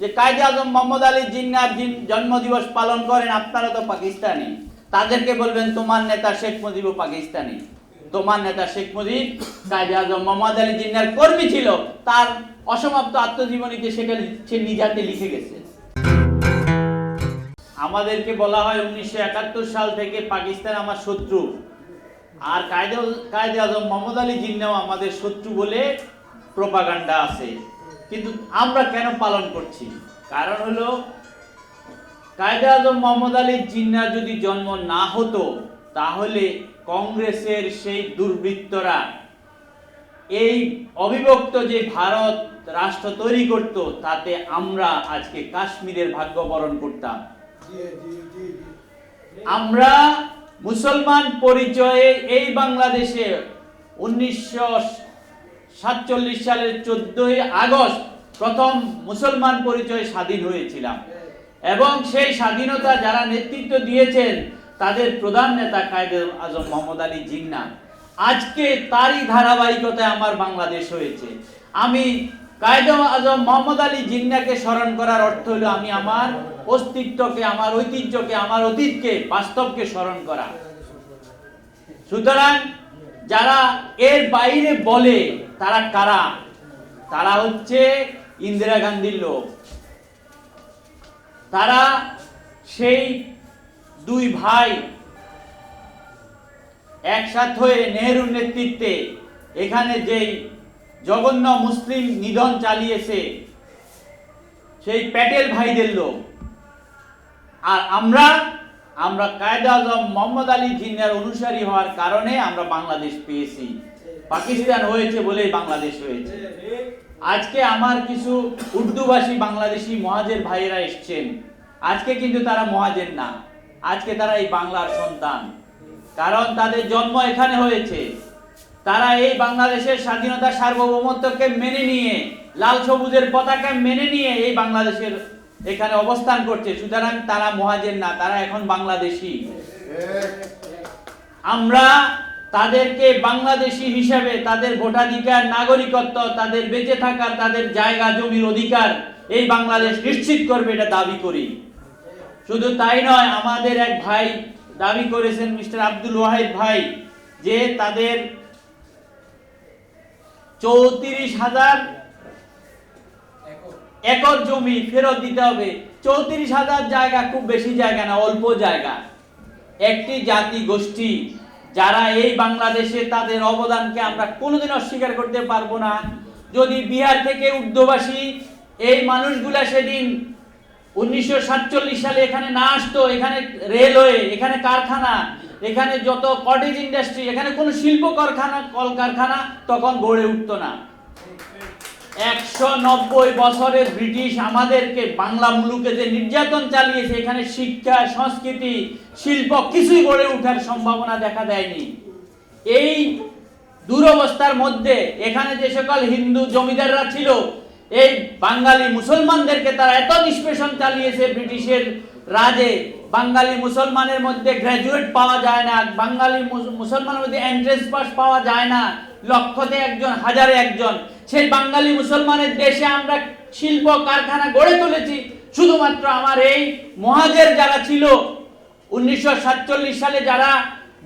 যে কায়েদে আজম মোহাম্মদ আলী জিন্নাহর জন্মদিবস পালন করেন, আপনারা তো পাকিস্তানি, তাদেরকে বলবেন তোমার নেতা শেখ মুজিবও পাকিস্তানি। তোমার নেতা শেখ মুজিব কায়েদে আজম মোহাম্মদ আলী জিন্নাহর কর্মী ছিল, তার অসমাপ্ত আত্মজীবনীতে সেটা সে নিজাতে লিখে গেছে। আমাদেরকে বলা হয় 1971 সাল থেকে পাকিস্তান আমার শত্রু, আর কায়েদে আজম মোহাম্মদ আলী জিন্নাহ আমাদের শত্রু বলে প্রোপাগান্ডা আছে। কিন্তু আমরা কেন পালন করছি? কারণ হলো কায়েদে আজম মোহাম্মদ আলী জিন্নাহ যদি জন্ম না হতো, তাহলে কংগ্রেসের সেই দুর্বৃত্তরা এই অবিভক্ত যে ভারত রাষ্ট্র তৈরি করত, তাতে আমরা আজকে কাশ্মীরের ভাগ্য বরণ করতাম। আমরা মুসলমান পরিচয়ে এই বাংলাদেশে 1947 সালের 14ই আগস্ট প্রথম মুসলমান পরিচয়ে স্বাধীন হয়েছিলাম, এবং সেই স্বাধীনতা যারা নেতৃত্ব দিয়েছেন তাদের প্রধান নেতা কায়েদে আজম মোহাম্মদ আলী জিন্নাহ। আজকে তারই ধারাবাহিকতায় আমার বাংলাদেশ হয়েছে। আমি কায়েদে আজম মোহাম্মদ আলী জিন্নাহকে স্মরণ করার অর্থ হলো আমি আমার অস্তিত্বকে, আমার ঐতিহ্যকে, আমার অতীতকে, বাস্তবকে স্মরণ করা। সুতরাং যারা এর বাইরে বলে তারা কারা? তারা হচ্ছে ইন্দিরা গান্ধীর লোক। তারা সেই দুই ভাই একসাথে হয়ে নেহরুর নেতৃত্বে এখানে যেই জঘন্য মুসলিম নিধন চালিয়েছে, সেই প্যাটেল ভাইদের লোক। আর আমরা কায়েদে আজম মোহাম্মদ আলী জিন্নাহর অনুসারী হওয়ার কারণে আমরা বাংলাদেশ পেয়েছি। পাকিস্তান হয়েছে বলেই বাংলাদেশ হয়েছে। আজকে আমার কিছু উর্দুভাষী বাংলাদেশি মহাজের ভাইয়েরা এসছেন, আজকে কিন্তু তারা মহাজের না, আজকে তারা এই বাংলার সন্তান, কারণ তাদের জন্ম এখানে হয়েছে। তারা এই বাংলাদেশের স্বাধীনতা সার্বভৌমত্বকে মেনে নিয়ে, লাল সবুজের পতাকা মেনে নিয়ে এই বাংলাদেশের এখানে অবস্থান করছে। সুতরাং তারা মহাজের না, তারা এখন বাংলাদেশি। আমরা তাদেরকে বাংলাদেশি হিসেবে তাদের ভোটাধিকার, নাগরিকত্ব, তাদের বেঁচে থাকার, তাদের জায়গা জমির অধিকার এই বাংলাদেশ নিশ্চিত করবে, এটা দাবি করি। শুধু তাই নয়, আমাদের এক ভাই দাবি করেছেন, মিস্টার আব্দুল ওয়াহিদ ভাই, যে তাদের 34,000 একর জমি ফেরত দিতে হবে। 34,000 জায়গা খুব বেশি জায়গা না, অল্প জায়গা। একটি জাতি গোষ্ঠী যারা এই বাংলাদেশে তাদের অবদানকে আমরা কোনোদিন অস্বীকার করতে পারবো না। যদি বিহার থেকে উর্দুভাষী এই মানুষগুলা সেদিন 1947 সালে এখানে না আসতো, এখানে রেলওয়ে, এখানে কারখানা, এখানে যত কটেজ ইন্ডাস্ট্রি, এখানে কোনো শিল্প কলকারখানা তখন গড়ে উঠতো না। 190 বছরের ব্রিটিশ আমাদেরকে বাংলা মুলুকে যে নির্যাতন চালিয়েছে, এখানে শিক্ষা, সংস্কৃতি, শিল্প কিছুই গড়ে ওঠার সম্ভাবনা দেখা দেয়নি। এই দুরবস্থার মধ্যে এখানে যে সকল হিন্দু জমিদাররা ছিল, এই বাঙালি মুসলমানদেরকে তারা এত নিষ্পেষণ চালিয়েছে ব্রিটিশের রাজে। বাঙালি মুসলমানের মধ্যে গ্রাজুয়েট পাওয়া যায় না, বাঙালি মুসলমানের মধ্যে এন্ট্রান্স পাস পাওয়া যায় না, লক্ষতে একজন, হাজারে একজন। সেই বাঙালি মুসলমানের দেশে আমরা শিল্প কারখানা গড়ে তুলেছি শুধুমাত্র আমার এই মহাজের যারা ছিল 1947 সালে, যারা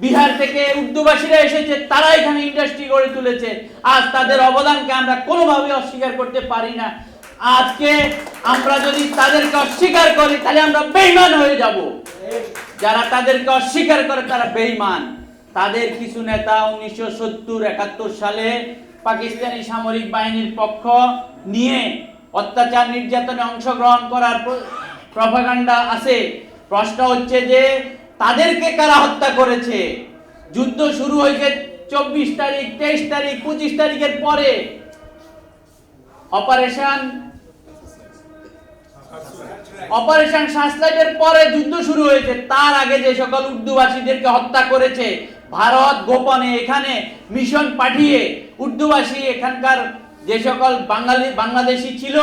বিহার থেকে উর্দুভাষীরা এসেছে, তারা এখানে ইন্ডাস্ট্রি গড়ে তুলেছে। আজ তাদের অবদানকে আমরা কোনোভাবে অস্বীকার করতে পারি না। আজকে আমরা যদি তাদেরকে অস্বীকার করি তাহলে আমরা বেঈমান হয়ে যাব। যারা তাদেরকে অস্বীকার করে তারা বেঈমান। তাদের কিছু নেতা 1970-71 সালে পাকিস্তানি সামরিক বাহিনীর পক্ষ নিয়ে অত্যাচার নির্যাতনে অংশগ্রহণ করার প্রপাগান্ডা আছে। প্রশ্ন হচ্ছে যে তাদেরকে কারা হত্যা করেছে? যুদ্ধ শুরু হয়েছে 24 তারিখ, 23 তারিখ, 25 তারিখের পরে। অপারেশন সার্চলাইটের পরে যুদ্ধ শুরু হয়েছে। তার আগে যে সকল উর্দুভাষীদেরকে হত্যা করেছে ভারত গোপনে এখানে মিশন পাঠিয়ে, উর্দুভাষী এখানকার যে সকল বাংলাদেশি ছিল,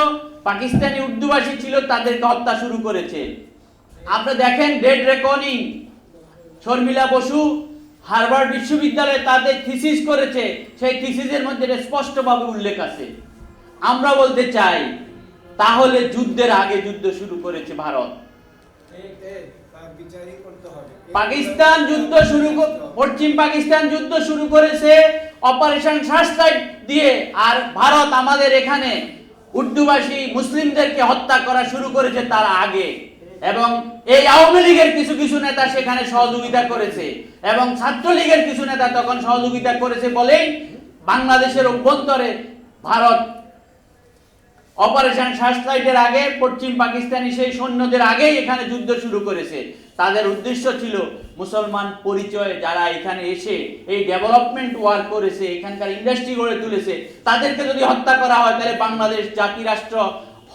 পাকিস্তানি উর্দুভাষী ছিল, তাদেরকে হত্যা শুরু করেছে। আপনি দেখেন dead recording, Sharmila Basu Harvard বিশ্ববিদ্যালয়ে তাদের থিসিস করেছে, সেই থিসিসের মধ্যে স্পষ্টভাবে উল্লেখ আছে। আমরা বলতে চাই তাহলে যুদ্ধের আগে যুদ্ধ শুরু করেছে ভারত। পাকিস্তান যুদ্ধ পশ্চিম পাকিস্তান যুদ্ধ শুরু করেছে অপারেশন সার্চলাইট দিয়ে, আর ভারত আমাদের এখানে উর্দুভাষী মুসলিমদেরকে হত্যা করা শুরু করেছে তার আগে। এবং এই আওয়ামী লীগের কিছু কিছু নেতা সেখানে সহযোগিতা করেছে, এবং ছাত্রলীগের কিছু নেতা তখন সহযোগিতা করেছে বলেই বাংলাদেশের অভ্যন্তরে ভারত অপারেশন সার্চলাইটের আগে পশ্চিম পাকিস্তানি সেই সৈন্যদের আগেই এখানে যুদ্ধ শুরু করেছে। তাদের উদ্দেশ্য ছিল মুসলমান পরিচয় যারা এখানে এসে এই ডেভেলপমেন্ট ওয়ার্ক করেছে, এখানকার ইন্ডাস্ট্রি গড়ে তুলেছে, তাদেরকে যদি হত্যা করা হয় তাহলে বাংলাদেশ জাতি রাষ্ট্র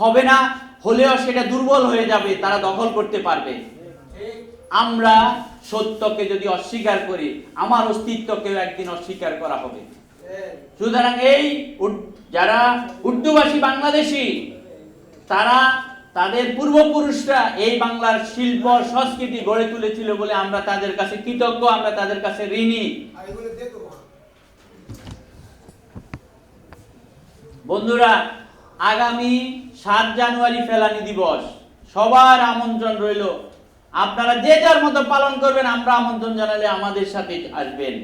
হবে না, হলেও সেটা দুর্বল হয়ে যাবে, তারা দখল করতে পারবে। আমরা সত্যকে যদি অস্বীকার করি, আমার অস্তিত্বকেও একদিন অস্বীকার করা হবে। সুতরাং এই যারা উর্দুভাষী বাংলাদেশি, তারা তাদের পূর্বপুরুষরা এই বাংলার শিল্প সংস্কৃতি গড়ে তুলেছিল বলে আমরা তাদের কাছে কৃতজ্ঞ, আমরা তাদের কাছে ঋণী। বন্ধুরা, আগামী 7 জানুয়ারি ফেলানি দিবস, সবার আমন্ত্রণ রইল। আপনারা যে যার মতো পালন করবেন, আমরা আমন্ত্রণ জানালে আমাদের সাথে আসবেন।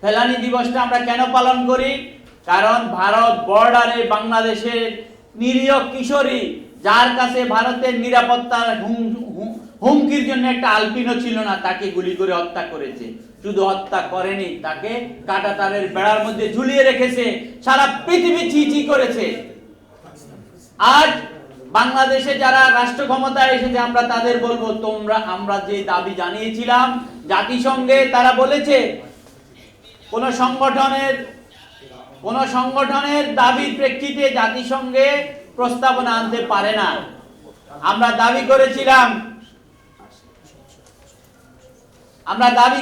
ফেলানি দিবসটা আমরা কেন পালন করি? কারণ ভারত বর্ডারে বাংলাদেশের নিরীহ কিশোরী, যার কাছে ভারতের নিরাপত্তার হুমকির জন্য একটা আলপিনও ছিল না, তাকে গুলি করে হত্যা করেছে। শুধু হত্যা করেনি, তাকে কাঁটাতারের বেড়ার মধ্যে ঝুলিয়ে রেখেছে, সারা পৃথিবী চি চি করেছে। আজ বাংলাদেশে যারা রাষ্ট্র ক্ষমতায় এসেছে, আমরা তাদের বলবো, আমরা যে দাবি জানিয়েছিলাম জাতিসংঘে, তারা বলেছে কোন সংগঠনের দাবির প্রেক্ষিতে জাতিসংঘে প্রস্তাবনা আনতে পারে না। আমরা দাবি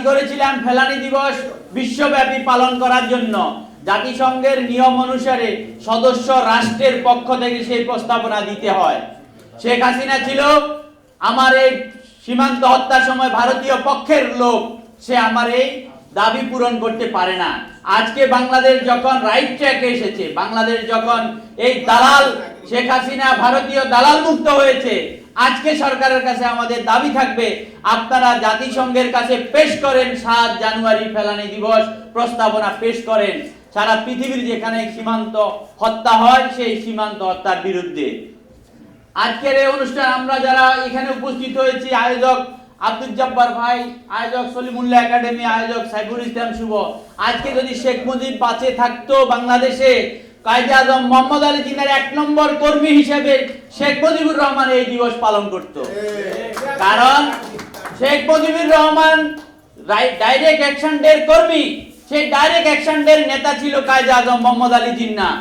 করেছিলাম ফেলানি দিবস বিশ্বব্যাপী পালন করার জন্য। জাতিসংঘের নিয়ম অনুসারে সদস্য রাষ্ট্রের পক্ষ থেকে সেই প্রস্তাবনা দিতে হয়। শেখ হাসিনা ছিল আমার এই সীমান্ত হত্যার সময় ভারতীয় পক্ষের লোক, সে আমার এই দাবি পূরণ করতে পারে না। আজকে বাংলাদেশ যখন রাইট ট্র্যাকে এসেছে, বাংলাদেশ যখন এই দালাল শেখ হাসিনা ভারতীয় দালাল মুক্ত হয়েছে, আজকে সরকারের কাছে আমাদের দাবি থাকবে, আপনারা জাতিসংঘের কাছে পেশ করেন 7 জানুয়ারি ফেলানি দিবস প্রস্তাবনা পেশ করেন, সারা পৃথিবীর যেখানে সীমান্ত হত্যা হয় সেই সীমান্ত হত্যার বিরুদ্ধে। আজকের এই অনুষ্ঠান আমরা যারা এখানে উপস্থিত হয়েছি, আয়োজক আব্দুল জব্বার ভাই, আয়োজক সলিমুল্লাহ একাডেমি, আয়োজক সাইফুল ইসলাম শুভ, আজকে যদি শেখ মুজিব বাঁচে থাকতো বাংলাদেশে, কায়েদে আজম মোহাম্মদ আলী জিন্নাহর 1 নম্বর কর্মী হিসেবে শেখ মুজিবুর রহমান এই দিবস পালন করত। কারণ Sheikh Mujibur Rahman direct action day এর কর্মী, সেই ডাইরেক্ট অ্যাকশন ডে এর নেতা ছিল কায়েদে আজম মোহাম্মদ আলী জিন্নাহ।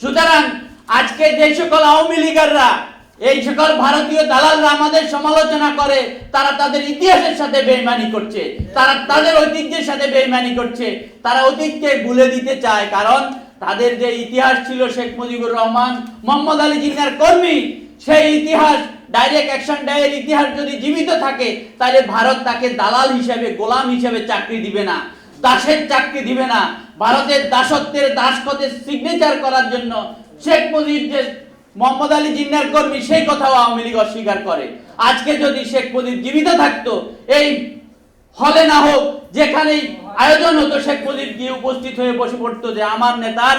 সুতরাং আজকে যে সকল আওয়ামী লীগাররা, এই সকল ভারতীয় দালালরা আমাদের সমালোচনা করে, তারা তাদের ইতিহাসের সাথে বেঈমানি করছে, তারা তাদের ঐতিহ্যের সাথে বেঈমানি করছে, তারা অতীতকে ভুলে দিতে চায়। কারণ তাদের যে ইতিহাস ছিল শেখ মুজিবুর রহমান মোহাম্মদ আলী জিন্নাহর কর্মী, সেই ইতিহাস ডাইরেক্ট অ্যাকশন ডে এর ইতিহাস যদি জীবিত থাকে, তাহলে ভারত তাকে দালাল হিসেবে, গোলাম হিসেবে চাকরি দিবে না, দাসের চাকরি দিবে না। ভারতের দাসত্বের দাসখতের সিগনেচার করার জন্য শেখ মুজিব যে মোহাম্মদ আলী জিন্নাহর কর্মী, সেই কথাও আওয়ামী লীগ অস্বীকার করে। আজকে যদি শেখ মুজিব জীবিত থাকতো, এই হলে না হোক যেখানেই আয়োজন হতো, শেখ মুজিব গিয়ে উপস্থিত হয়ে বসে পড়তো যে আমার নেতার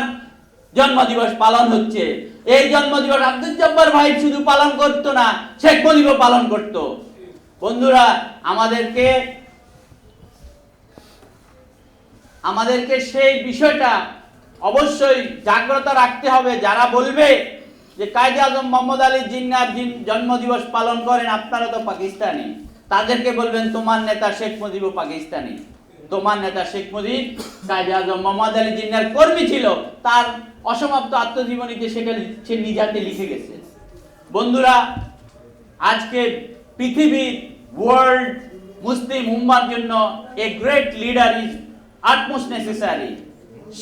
জন্মদিবস পালন হচ্ছে। এই জন্মদিবস আব্দুল জব্বার ভাই শুধু পালন করতো না, শেখ মুজিবও পালন করত। বন্ধুরা, আমাদেরকে সেই বিষয়টা অবশ্যই জাগ্রত রাখতে হবে। যারা বলবে যে কায়েদে আজম মোহাম্মদ আলী জিন্নাহর জন্মদিবস পালন করেন, আপনারা তো পাকিস্তানি, তাদেরকে বলবেন তোমার নেতা শেখ মুজিবও পাকিস্তানি। তোমার নেতা শেখ মুজিব কায়েদে আজম মোহাম্মদ আলী জিন্নাহর কর্মী ছিল, তার অসমাপ্ত আত্মজীবনীতে সেটা সে নিজাতে লিখে গেছে। বন্ধুরা, আজকে পৃথিবীর ওয়ার্ল্ড মুসলিম উম্মার জন্য a great leader is utmost necessary.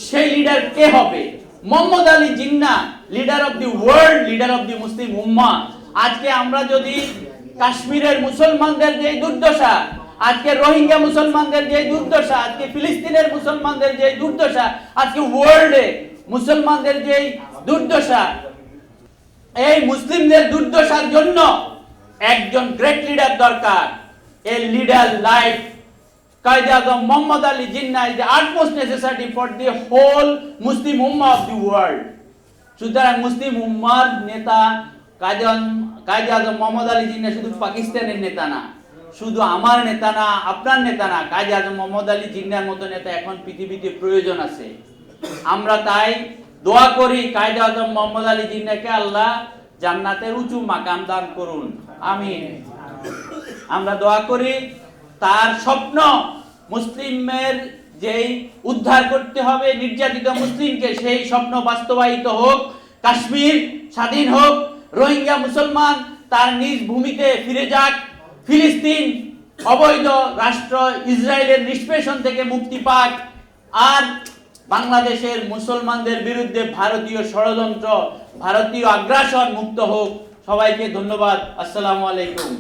সেই লিডার কে হবে? Mohammad Ali Jinnah, leader of the world, leader of the Muslim উম্মাহ। আজকে আমরা যদি কাশ্মীরের মুসলমানদের যে দুর্দশা, আজকে রোহিঙ্গা মুসলমানদের যে দুর্দশা, আজকে ফিলিস্তিনের মুসলমানদের যে দুর্দশা, আজকে ওয়ার্ল্ডে মুসলমানদের যে দুর্দশা, এই মুসলিমদের দুর্দশার জন্য একজন গ্রেট লিডার দরকার। A leader like Quaid Azam Mohammad Ali Jinnah is the utmost necessity for the whole Muslim ummah of the world. সুতরাং মুসলিম উম্মার নেতা কায়েদ আজম মোহাম্মদ আলী জিন্নাহ শুধু পাকিস্তানের নেতা না, শুধু আমার নেতা না, আপনার নেতা না, কায়েদ আজম মোহাম্মদ আলী জিন্নাহর মতো নেতা এখন পৃথিবীতে প্রয়োজন আছে। আমরা তাই দোয়া করি কায়েদ আজম মোহাম্মদ আলী জিন্নাহকে আল্লাহ জান্নাতের উঁচু মাকাম দান করুন, আমিন। আমরা দোয়া করি তার স্বপ্ন মুসলিমের যেই উদ্ধার করতে হবে নির্যাতিত মুসলিমকে, সেই স্বপ্ন বাস্তবায়িত হোক, কাশ্মীর স্বাধীন হোক, রোহিঙ্গা মুসলমান তার নিজ ভূমিতে ফিরে যাক, ফিলিস্তিন অবৈধ রাষ্ট্র ইসরায়েলের নিষ্পেষণ থেকে মুক্তি পাক, আর বাংলাদেশের মুসলমানদের বিরুদ্ধে ভারতীয় ষড়যন্ত্র, ভারতীয় আগ্রাসন মুক্ত হোক। সবাইকে ধন্যবাদ। আসসালামু আলাইকুম।